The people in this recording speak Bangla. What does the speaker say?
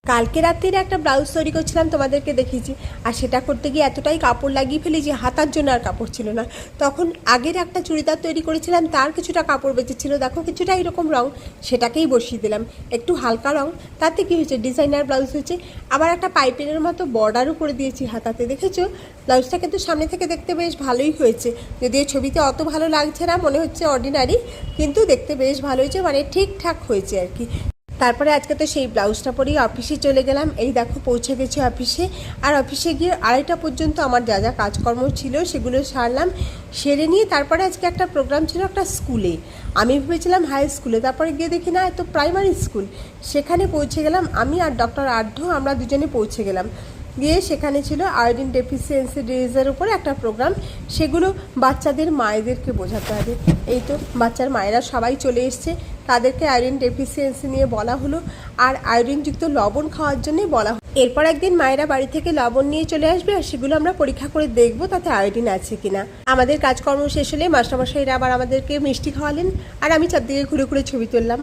কালকে রাত্রিরে একটা ব্লাউজ তৈরি করছিলাম, তোমাদেরকে দেখিয়েছি। আর সেটা করতে গিয়ে এতটাই কাপড় লাগিয়ে ফেলি যে হাতার জন্য আর কাপড় ছিল না। তখন আগের একটা চুড়িদার তৈরি করেছিলাম, তার কিছুটা কাপড় বেঁচেছিল, দেখো কিছুটা এরকম রং, সেটাকেই বসিয়ে দিলাম। একটু হালকা রং, তাতে কী হয়েছে, ডিজাইনার ব্লাউজ হয়েছে। আবার একটা পাইপিনের মতো বর্ডারও করে দিয়েছি হাতাতে, দেখেছো? ব্লাউজটা কিন্তু সামনে থেকে দেখতে বেশ ভালোই হয়েছে, যদিও ছবিতে অত ভালো লাগছে না, মনে হচ্ছে অর্ডিনারি, কিন্তু দেখতে বেশ ভালো হয়েছে, মানে ঠিকঠাক হয়েছে আর কি। তারপরে আজকে তো সেই ব্লাউজটা পরেই অফিসে চলে গেলাম। এই দেখো পৌঁছে গেছি অফিসে। আর অফিসে গিয়ে 2:30 পর্যন্ত আমার যা যা কাজকর্ম ছিল সেগুলো সারলাম। সেরে নিয়ে তারপরে আজকে একটা প্রোগ্রাম ছিল একটা স্কুলে, আমি ভেবেছিলাম হাই স্কুলে, তারপরে গিয়ে দেখি না, এত প্রাইমারি স্কুল। সেখানে পৌঁছে গেলাম আমি আর ডক্টর আঢ্য, আমরা দুজনে পৌঁছে গেলাম। গিয়ে সেখানে ছিল আয়োডিন ডেফিসিয়েন্সি ডিজিজের উপরে একটা প্রোগ্রাম, সেগুলো বাচ্চাদের মায়েদেরকে বোঝাতে হবে। এই তো বাচ্চার মায়েরা সবাই চলে এসছে, তাদেরকে আয়োডিন ডেফিসিয়েন্সি নিয়ে বলা হলো, আর আয়োডিনযুক্ত লবণ খাওয়ার জন্যই বলা হলো। এরপর একদিন মায়েরা বাড়ি থেকে লবণ নিয়ে চলে আসবে, আর সেগুলো আমরা পরীক্ষা করে দেখবো তাতে আয়োডিন আছে কিনা। আমাদের কাজকর্ম শেষ হলে মাস্টারমশাইরা আবার আমাদেরকে মিষ্টি খাওয়ালেন, আর আমি চারদিকে ঘুরে ঘুরে ছবি তুললাম।